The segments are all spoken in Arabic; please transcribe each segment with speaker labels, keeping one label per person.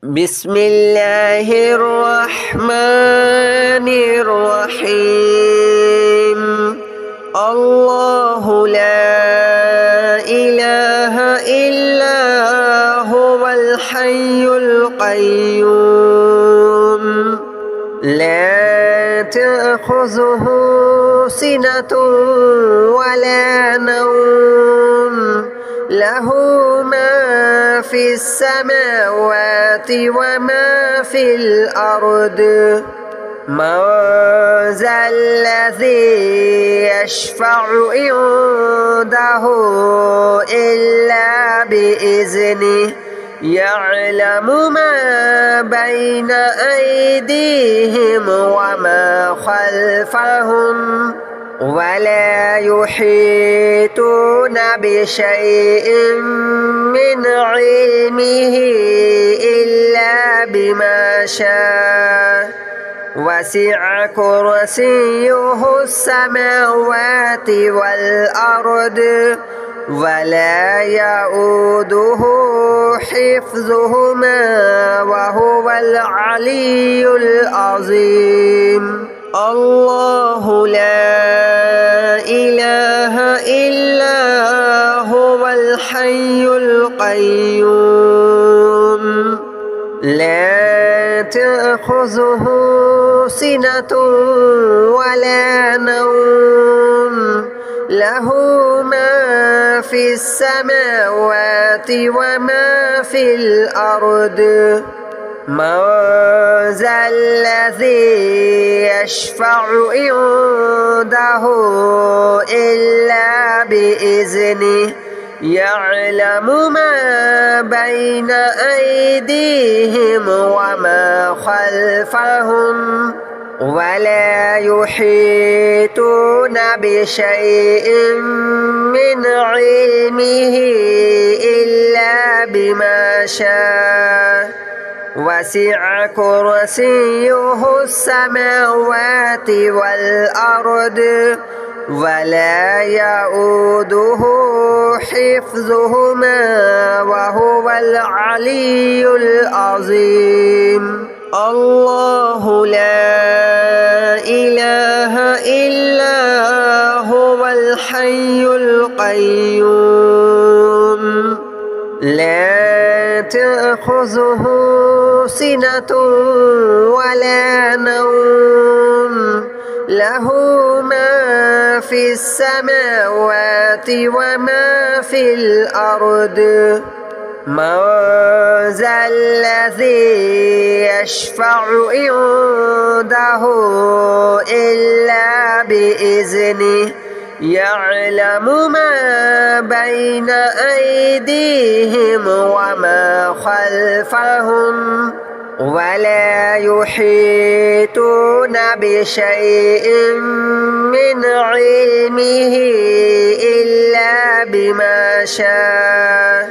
Speaker 1: بسم الله الرحمن الرحيم. الله لا إله إلا هو الحي القيوم لا تأخذه سنة ولا نوم له ما في السماوات وما في الأرض من ذا الذي يشفع عنده إلا بإذنه يعلم ما بين أيديهم وما خلفهم ولا يحيطون بشيء من علمه إلا بما شاء وسع كرسيه السماوات والأرض ولا يؤوده حفظهما وهو العلي العظيم. الله لا إله إلا هو الحي القيوم لا تأخذه سنة ولا نوم له ما في السماوات وما في الأرض من ذا الذي يشفع عنده إلا بإذنه يعلم ما بين أيديهم وما خلفهم ولا يحيطون بشيء من علمه إلا بما شاء وسع كرسيه السماوات والأرض ولا يؤوده حفظهما وهو العلي العظيم. الله لا إله إلا هو الحي القيوم لا تأخذه سنة ولا نوم له ما في السماوات وما في الأرض من ذا الذي يشفع عنده إلا بإذنه يعلم ما بين أيديهم وما خلفهم ولا يحيطون بشيء من علمه إلا بما شاء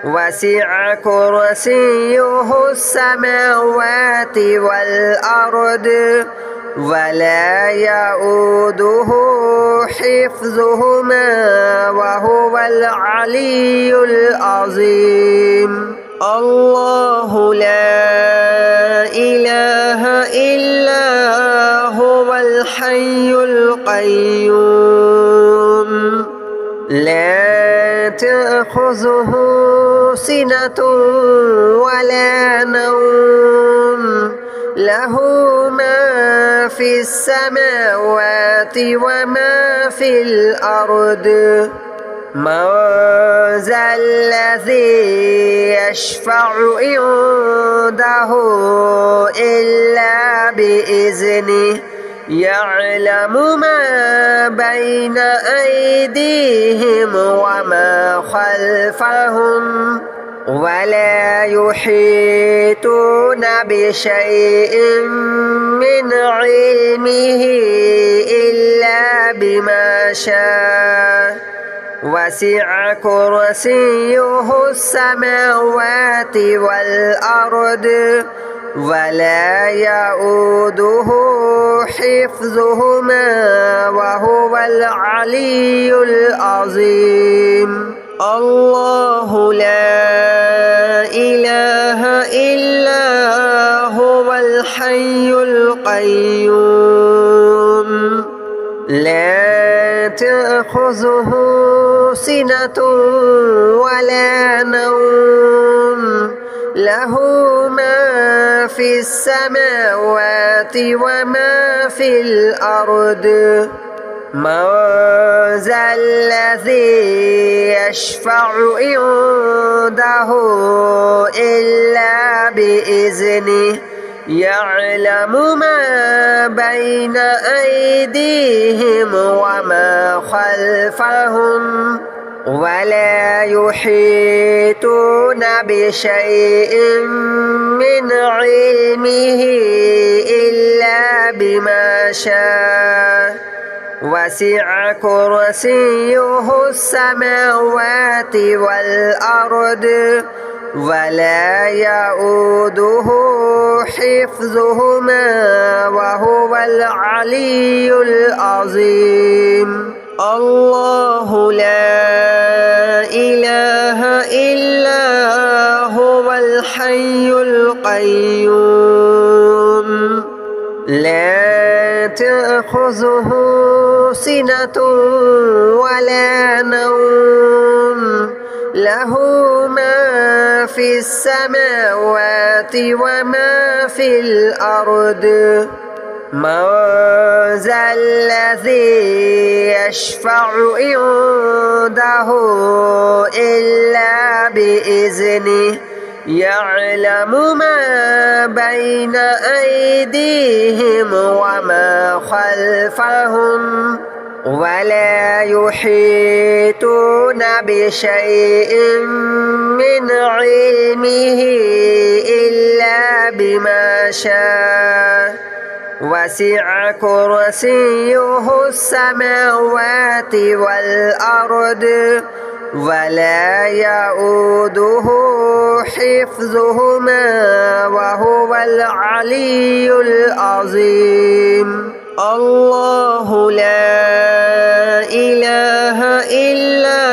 Speaker 1: وسع كرسيه السماوات والأرض ولا يؤوده حفظهما وهو العلي العظيم. الله لا إله إلا هو الحي القيوم لا تأخذه سنة ولا نوم له ما في السماوات وما في الأرض من ذا الذي يشفع عنده إلا بإذنه يعلم ما بين أيديهم وما خلفهم ولا يحيطون بشيء من علمه إلا بما شاء وسع كرسيه السماوات والأرض ولا يؤوده حفظهما وهو العلي العظيم. الله لا إله إلا إلا هو الحي القيوم لا تأخذه سنة ولا نوم له ما في السماوات وما في الأرض من ذا الذي يشفع عنده إلا بإذنه يعلم ما بين أيديهم وما خلفهم ولا يحيطون بشيء من علمه إلا بما شاء وسع كرسيه السماوات والأرض ولا يؤوده حفظهما وهو العلي العظيم الله لا إله إلا هو الحي القيوم لا تأخذه سنة ولا نوم له ما في السماوات وما في الأرض من ذا الذي يشفع عنده إلا بإذنه يعلم ما بين أيديهم وما خلفهم ولا يحيطون بشيء من علمه إلا بما شاء وسع كرسيه السماوات والأرض ولا يؤوده حفظهما وهو العلي العظيم الله لا إله إلا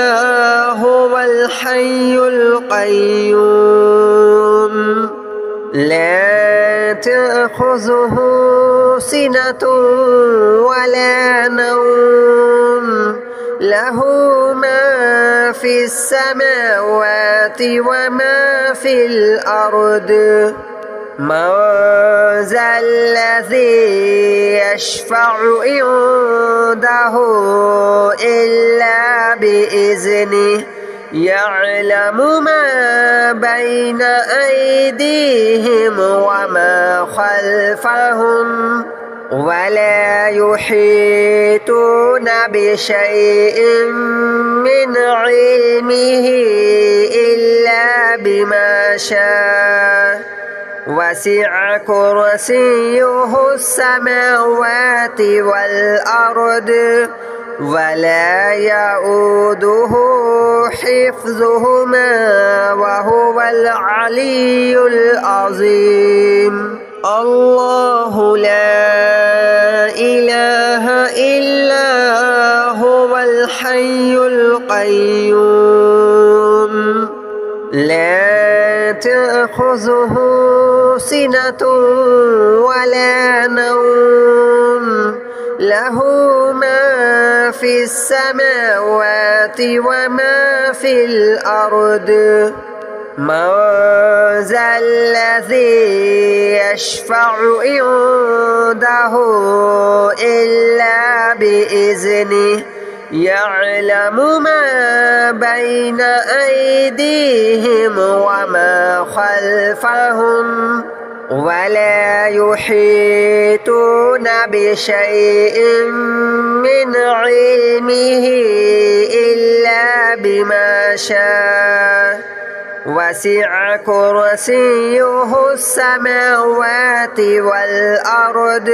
Speaker 1: هو الحي القيوم لا تأخذه سنة ولا نوم له ما في السماوات وما في الأرض من ذا الذي يشفع عنده إلا بإذنه يعلم ما بين أيديهم وما خلفهم ولا يحيطون بشيء من علمه إلا بما شاء وسع كرسيه السماوات والأرض ولا يؤوده حفظهما وهو العلي العظيم الله لا إله إلا هو الحي القيوم لا تأخذه سنة ولا نوم له ما في السماوات وما في الأرض من ذا الذي يشفع عنده إلا بإذنه يعلم ما بين أيديهم وما خلفهم ولا يحيطون بشيء من علمه إلا بما شاء وسع كرسيه السماوات والأرض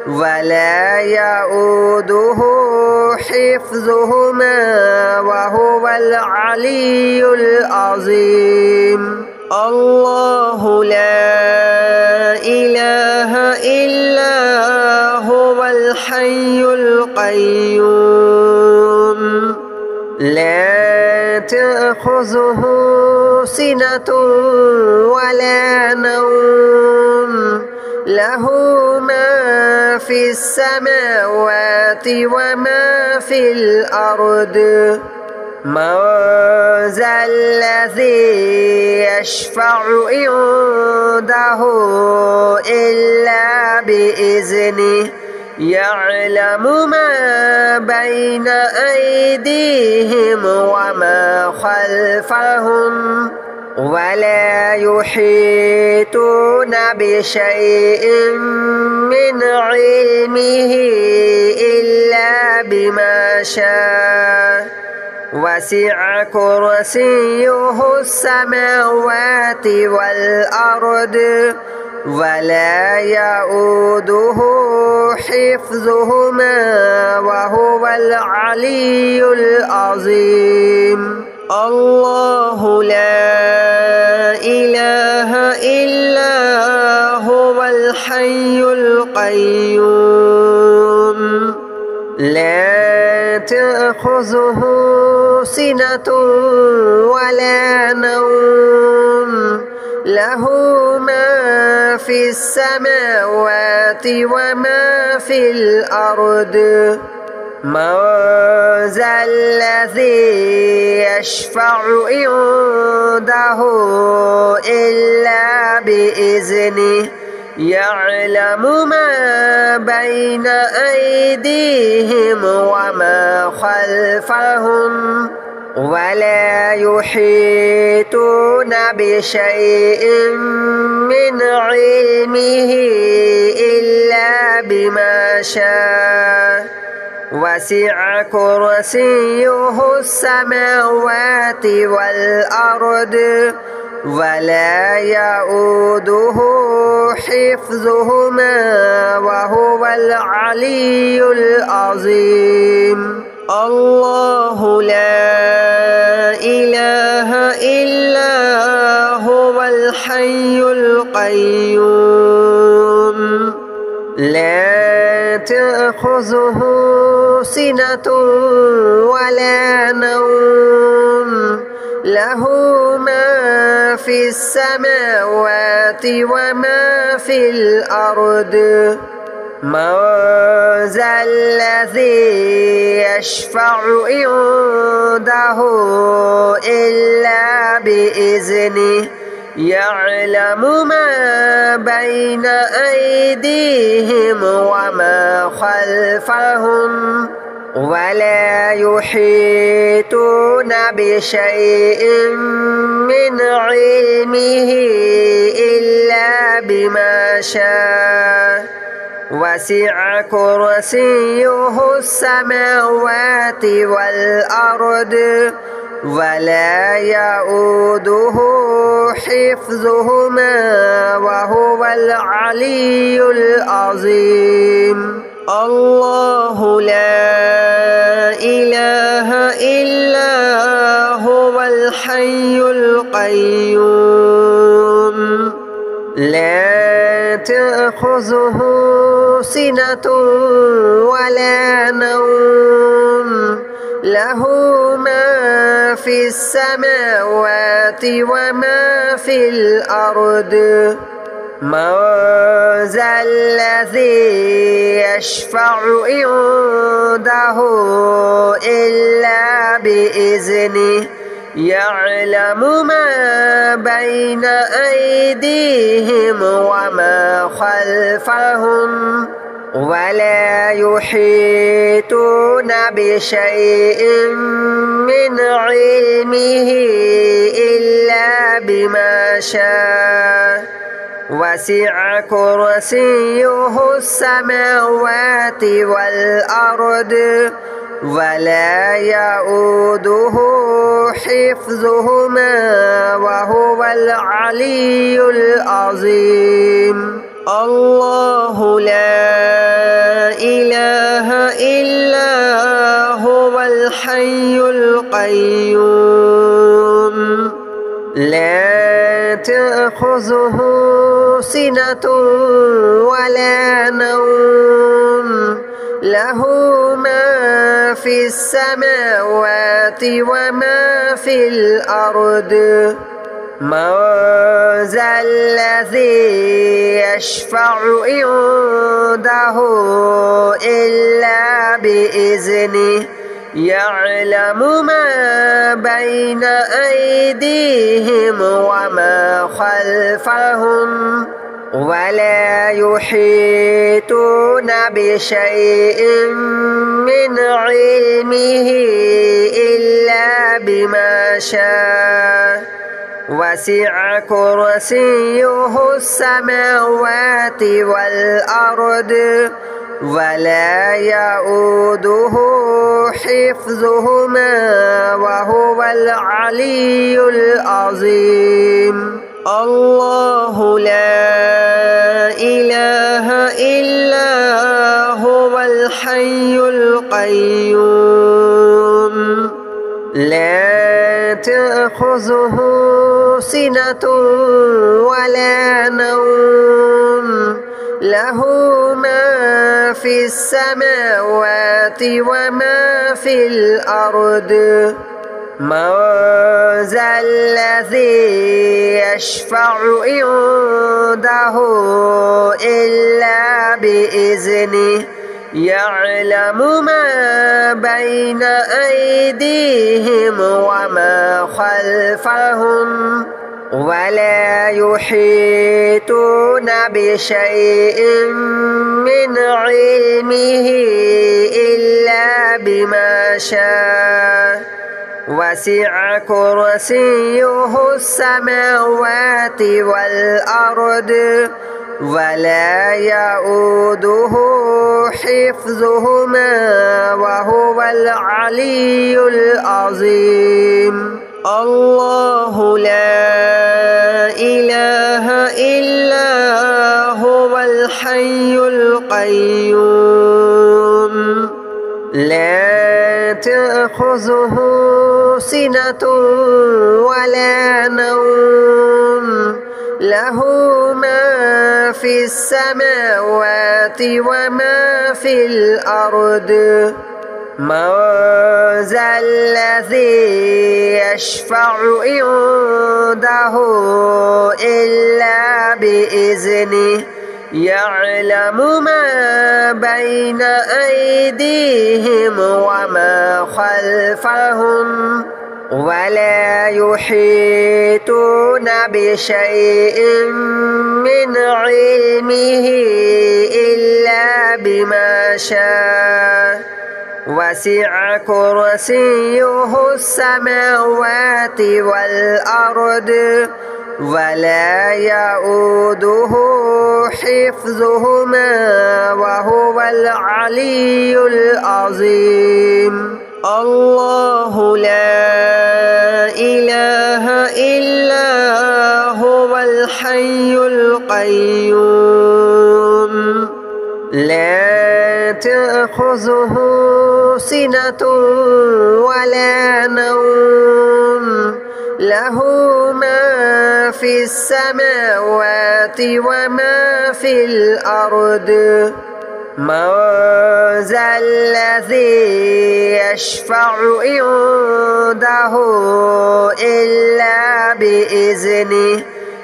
Speaker 1: ولا يؤوده حفظهما وهو العلي العظيم الله لا إله إلا هو الحي القيوم لا تأخذه سنة ولا نوم له ما في السماوات وما في الأرض من ذا الذي يشفع عنده إلا بإذنه يعلم ما بين أيديهم وما خلفهم ولا يحيطون بشيء من علمه إلا بما شاء وسع كرسيه السماوات والأرض ولا يؤوده حفظهما وهو العلي العظيم الله لا إله إلا هو الحي القيوم لا تأخذه سنة ولا نوم له ما في السماوات وما في الأرض من ذا الذي يشفع عنده إلا بإذنه يعلم ما بين أيديهم وما خلفهم ولا يحيطون بشيء من علمه إلا بما شاء وسع كرسيه السماوات والأرض ولا يؤوده حفظهما وهو العلي العظيم الله لا إله إلا هو الحي القيوم لا تأخذه سنة ولا نوم له ما في السماوات وما في الأرض من ذا الذي يشفع عنده إلا بإذنه يعلم ما بين أيديهم وما خلفهم ولا يحيطون بشيء من علمه إلا بما شاء وسع كرسيه السماوات والأرض ولا يؤوده حفظهما وهو العلي العظيم الله لا إله إلا هو الحي القيوم لا تأخذه سنة ولا نوم له ما في السماوات وما في الأرض من ذا الذي يشفع عنده إلا بإذنه يعلم ما بين أيديهم وما خلفهم ولا يحيطون بشيء من علمه إلا بما شاء وسع كرسيه السماوات والأرض ولا يؤوده حفظهما وهو العلي العظيم الله لا إله إلا هو الحي القيوم لا تأخذه سنة ولا نوم له ما في السماوات وما في الأرض من ذا الذي يشفع عنده إلا بإذنه يعلم ما بين أيديهم وما خلفهم ولا يحيطون بشيء من علمه إلا بما شاء وسع كرسيه السماوات والأرض ولا يؤوده حفظهما وهو العلي العظيم الله لا إله إلا هو الحي القيوم لا تأخذه سنة ولا نوم له ما في السماوات وما في الأرض من ذا الذي يشفع عنده إلا بإذنه يعلم ما بين أيديهم وما خلفهم ولا يحيطون بشيء من علمه إلا بما شاء وسع كرسيه السماوات والأرض ولا يؤوده حفظهما وهو العلي العظيم الله لا إله إلا هو الحي القيوم لا تأخذه سنة ولا نوم له ما في السماوات وما في الأرض من ذا الذي يشفع عنده إلا بإذنه يعلم ما بين أيديهم وما خلفهم ولا يحيطون بشيء من علمه إلا بما شاء وسع كرسيه السماوات والأرض ولا يؤوده حفظهما وهو العلي العظيم الله لا إله إلا هو الحي القيوم لا تأخذه سنة ولا نوم له ما في السماوات وما في الأرض من ذا الذي يشفع عنده إلا بإذنه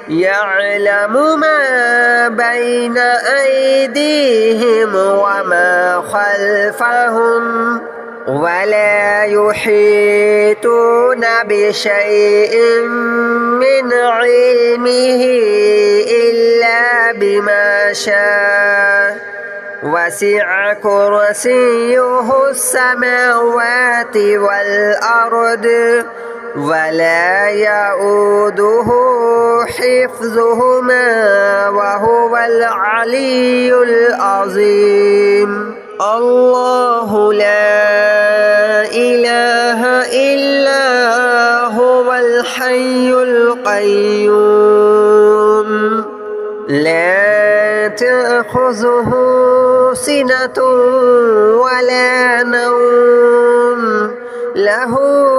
Speaker 1: يعلم ما بين أيديهم وما خلفهم ولا يحيطون بشيء من علمه إلا بما شاء وسع كرسيه السماوات والأرض ولا يؤوده حفظهما وهو العلي العظيم الله لا إله إلا هو الحي القيوم لا تأخذه سنة ولا نوم له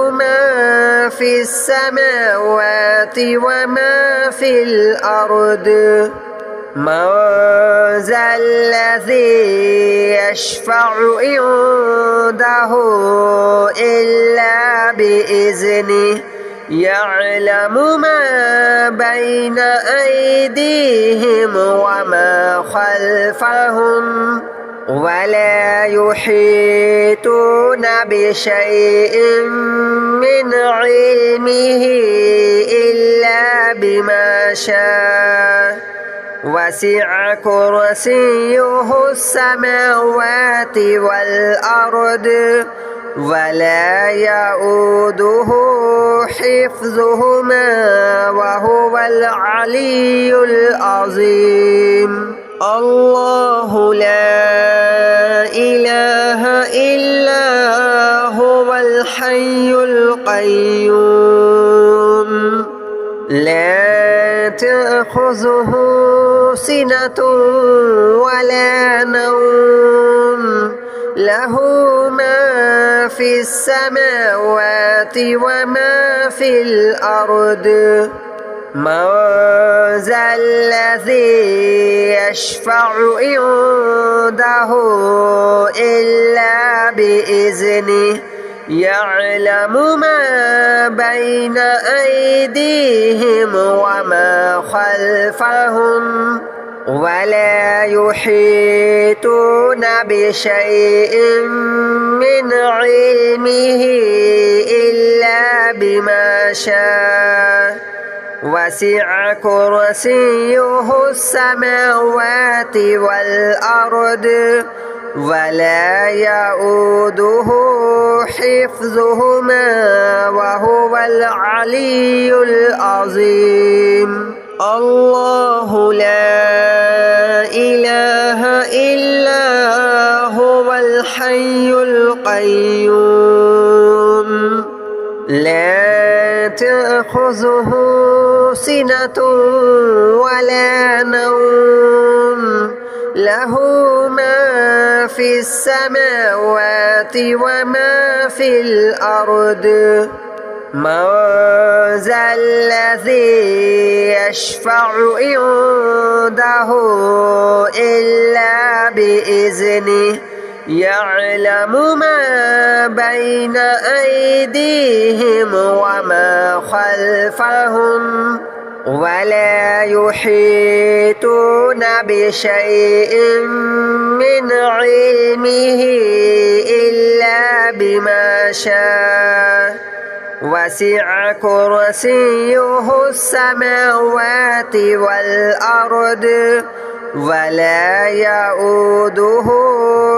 Speaker 1: ما في السماوات وما في الأرض من ذا الذي يشفع عنده إلا بإذنه يعلم ما بين أيديهم وما خلفهم ولا يحيطون بشيء من علمه إلا بما شاء وسع كرسيه السماوات والأرض ولا يؤوده حفظهما وهو العلي العظيم الله لا إله إلا هو الحي القيوم لا تأخذه سنة ولا نوم له ما في السماوات وما في الأرض من ذا الذي يشفع عنده إلا بإذنه يعلم ما بين أيديهم وما خلفهم ولا يحيطون بشيء من علمه إلا بما شاء وسع كرسيه السماوات والأرض ولا يؤوده حفظهما وهو العلي العظيم الله لا إله إلا هو الحي القيوم لا تأخذه سنة ولا نوم له ما في السماوات وما في الأرض من ذا الذي يشفع عنده إلا بإذنه يعلم ما بين أيديهم وما خلفهم ولا يحيطون بشيء من علمه إلا بما شاء وسع كرسيه السماوات والأرض ولا يؤوده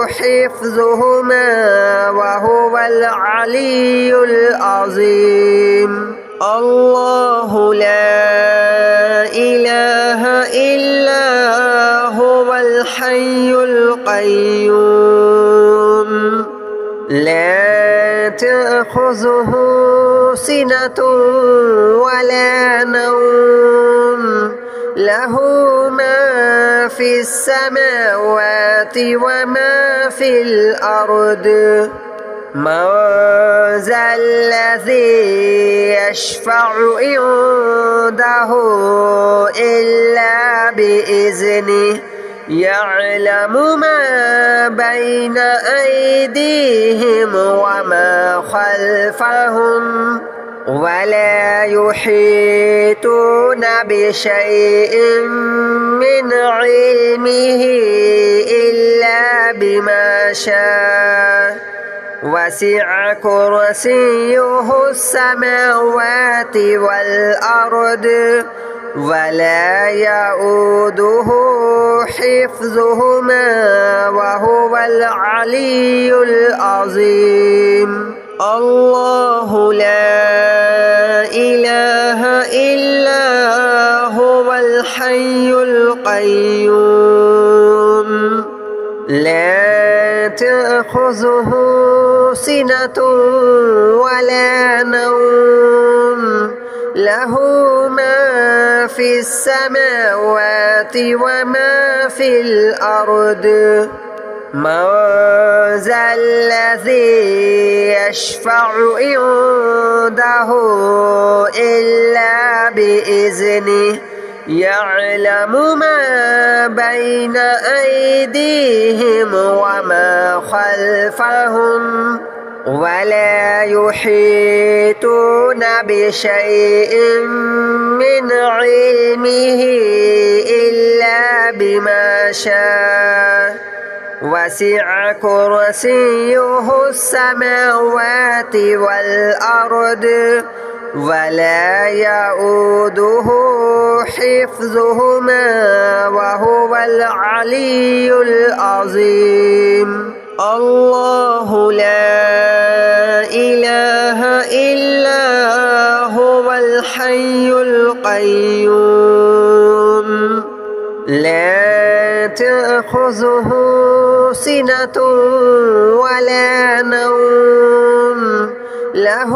Speaker 1: حفظهما وهو العلي العظيم الله لا إله إلا هو الحي القيوم لا تأخذه سنة ولا نوم له ما في السماوات وما في الأرض من ذا الذي يشفع عنده إلا بإذنه يعلم ما بين أيديهم وما خلفهم ولا يحيطون بشيء من علمه إلا بما شاء وسع كرسيه السماوات والأرض ولا يؤوده حفظهما وهو العلي العظيم الله لا إله إلا هو الحي القيوم لا تأخذه سنة ولا نوم له ما في السماوات وما في الأرض من ذا الذي يشفع عنده إلا بإذنه يعلم ما بين أيديهم وما خلفهم ولا يحيطون بشيء من علمه إلا بما شاء وسع كرسيه السماوات والأرض ولا يؤوده حفظهما وهو العلي العظيم الله لا إله إلا هو الحي القيوم لا تأخذه سنة ولا نوم له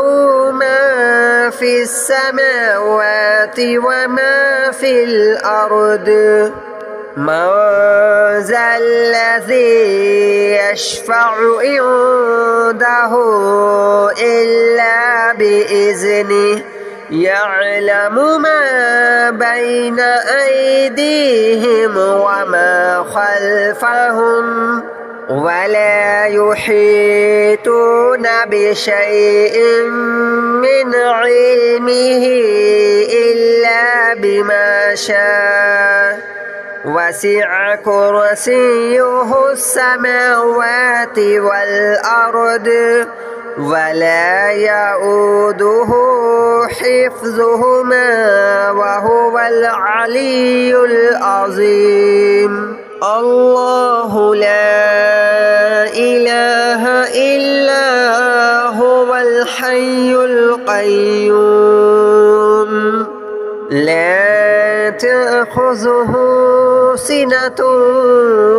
Speaker 1: ما في السماوات وما في الأرض من ذا الذي يشفع عنده إلا بإذنه يعلم ما بين أيديهم وما خلفهم ولا يحيطون بشيء من علمه إلا بما شاء وسع كرسيه السماوات والأرض ولا يؤوده حفظهما وهو العلي العظيم الله لا إله إلا هو الحي القيوم لا تأخذه سنة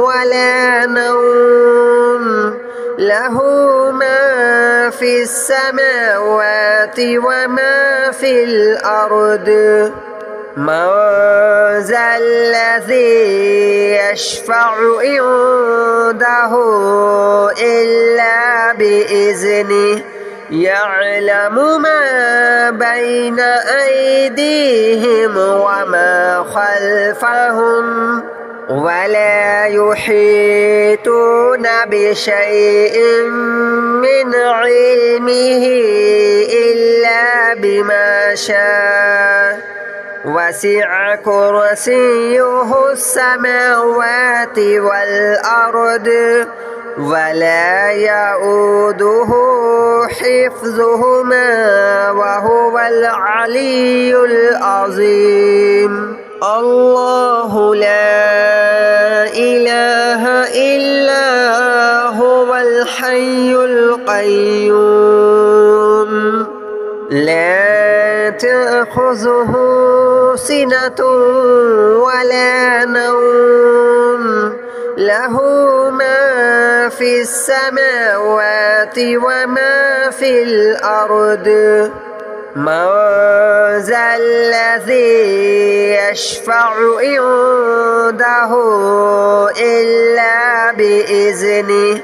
Speaker 1: ولا نوم له ما في السماوات وما في الأرض من ذا الذي يشفع عنده إلا بإذنه يعلم ما بين أيديهم وما خلفهم ولا يحيطون بشيء من علمه إلا بما شاء وسع كرسيه السماوات والأرض ولا يؤوده حفظهما وهو العلي العظيم الله لا إله إلا هو الحي القيوم لا تأخذه سنة ولا نوم له ما في السماوات وما في الأرض من ذا الذي يشفع عنده إلا بإذنه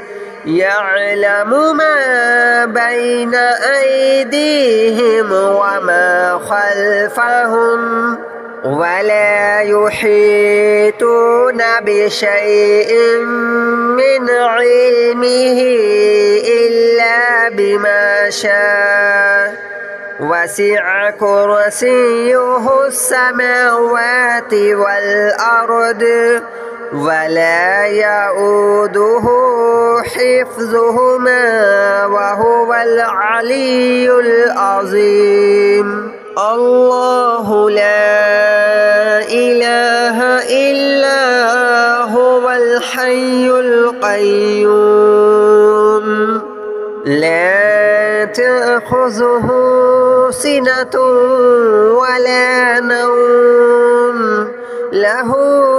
Speaker 1: يعلم ما بين أيديهم وما خلفهم ولا يحيطون بشيء من علمه إلا بما شاء وسع كرسيه السماوات والأرض ولا يؤوده حفظهما وهو العلي العظيم الله لا إله إلا هو الحي القيوم لا تأخذه سنة ولا نوم له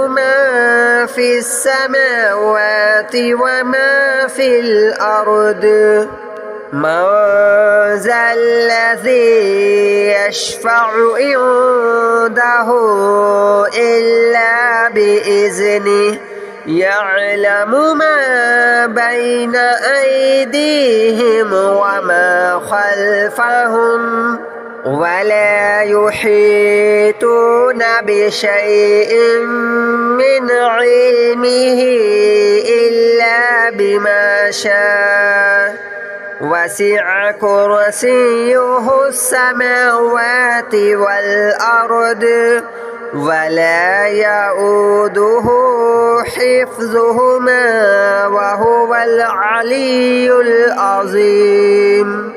Speaker 1: ما في السماوات وما في الأرض من ذا الذي يشفع عنده إلا بإذنه يعلم ما بين أيديهم وما خلفهم ولا يحيطون بشيء من علمه إلا بما شاء وسع كرسيه السماوات والأرض ولا يؤوده حفظهما وهو العلي العظيم.